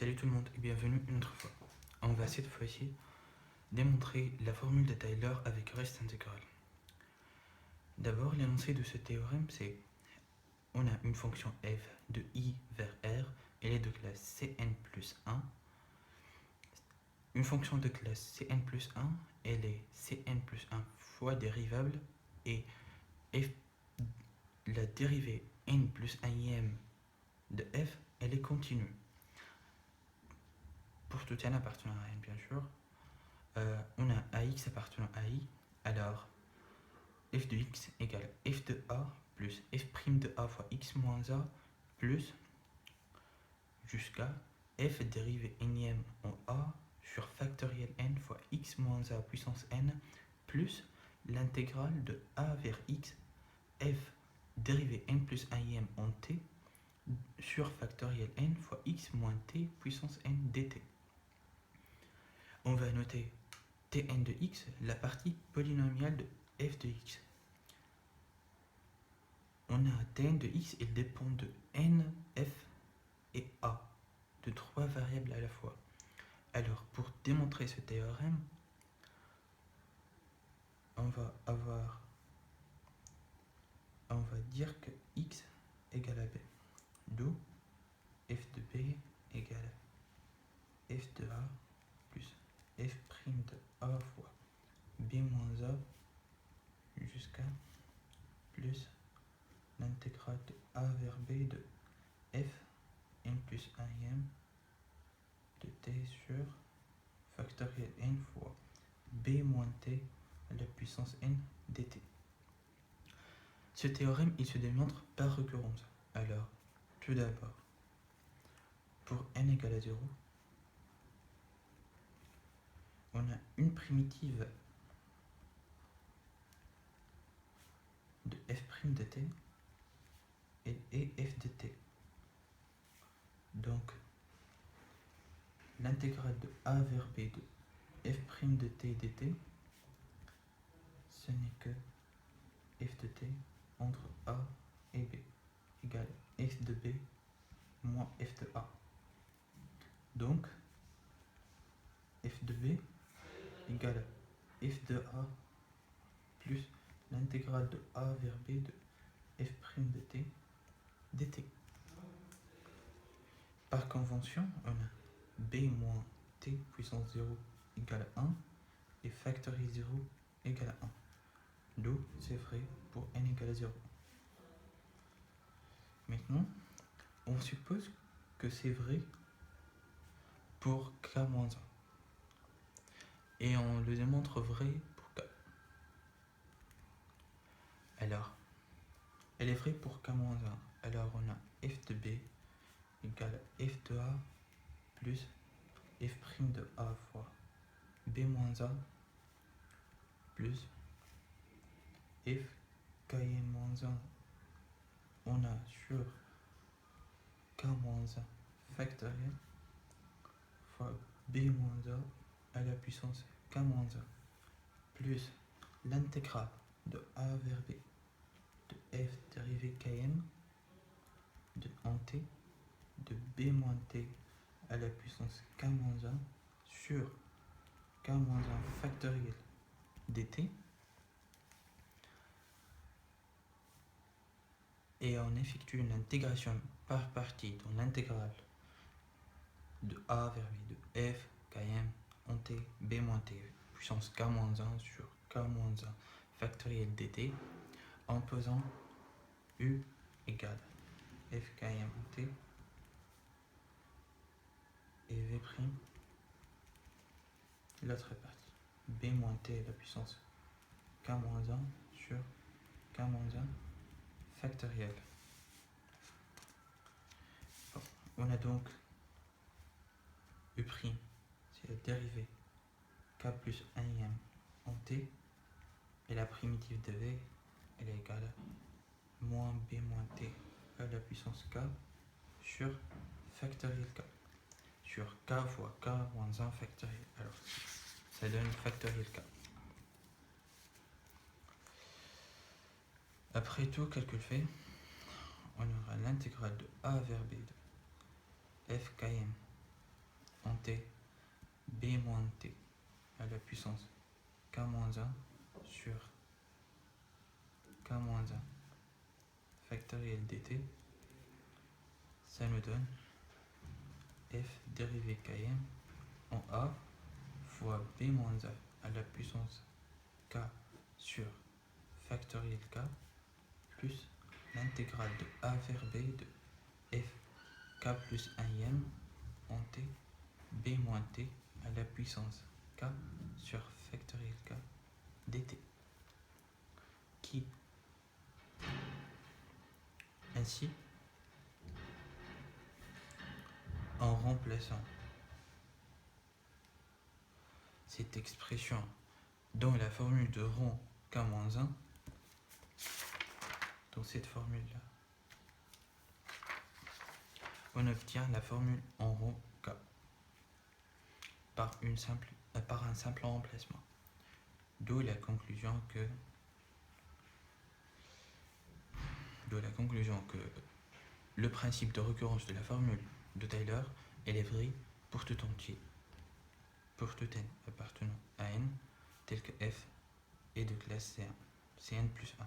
Salut tout le monde et bienvenue une autre fois. On va cette fois-ci démontrer la formule de Taylor avec reste intégral. D'abord, l'énoncé de ce théorème, c'est on a une fonction f de i vers r, elle est de classe Cn plus 1. Une fonction de classe Cn plus 1, elle est Cn plus 1 fois dérivable et f, la dérivée n plus 1e de f, elle est continue. Pour tout n appartenant à n, bien sûr. On a ax appartenant à i, alors f de x égale f de a plus f' de a fois x moins a plus jusqu'à f dérivée nème en a sur factoriel n fois x moins a puissance n plus l'intégrale de a vers x f dérivée n plus 1e en t sur factoriel n fois x moins t puissance n dt. On va noter Tn de x, la partie polynomiale de f de x. On a Tn de x, il dépend de n, f et a, de trois variables à la fois. Alors, pour démontrer ce théorème, on va dire que x égale à b. D'où f de b égale f de a plus f' de a fois b moins a jusqu'à plus l'intégrale de a vers b de f n plus 1e de t sur factoriel n fois b moins t à la puissance n dt. Ce théorème, il se démontre par récurrence. Alors, tout d'abord, pour n égale à 0, on a une primitive de f' de t et f de t. Donc, l'intégrale de a vers b de f' de t dt, ce n'est que f de t entre a et b égale f de b moins f de a. Donc, f de b égale f de a plus l'intégrale de a vers b de f' de t dt. Par convention, on a b moins t puissance 0 égale à 1 et factoriel 0 égale à 1. D'où c'est vrai pour n égale à 0. Maintenant, on suppose que c'est vrai pour k-1. Et on le démontre vrai pour k. Alors, elle est vraie pour k-1. Alors on a f de b égale à f de a plus f' de a fois b moins a plus f kn moins 1. On a sur k moins 1 factoriel fois b moins a à la puissance k moins 1 plus l'intégrale de a vers b de f dérivée kn de en t de b moins t à la puissance k moins 1 sur k moins 1 factoriel dt. Et on effectue une intégration par partie dans l'intégrale de a vers b de f km en t b moins t puissance k moins 1 sur k moins 1 factoriel dt en posant u égale f km en t et v' l'autre partie b moins t à la puissance k moins 1 sur k moins 1 factoriel. Bon, on a donc u', c'est la dérivée k plus 1e en t, et la primitive de v, elle est égale à moins b moins t à la puissance k sur factoriel k, sur k fois k moins 1 factoriel. Alors, ça donne factoriel k. Après tout calcul fait, on aura l'intégrale de a vers b de f km en t b moins t à la puissance k-1 sur k-1 factoriel dt, ça nous donne f dérivé km en a fois b moins a à la puissance k sur factoriel k plus l'intégrale de a vers b de f k plus 1e en t b moins t à la puissance k sur factoriel k dt, qui ainsi, en remplaçant cette expression dans la formule de rang k-1, dans cette formule là, on obtient la formule en rang k par un simple remplacement. D'où la conclusion que le principe de récurrence de la formule de Taylor est vrai pour tout entier, pour tout n appartenant à n, tel que f est de classe Cn plus 1.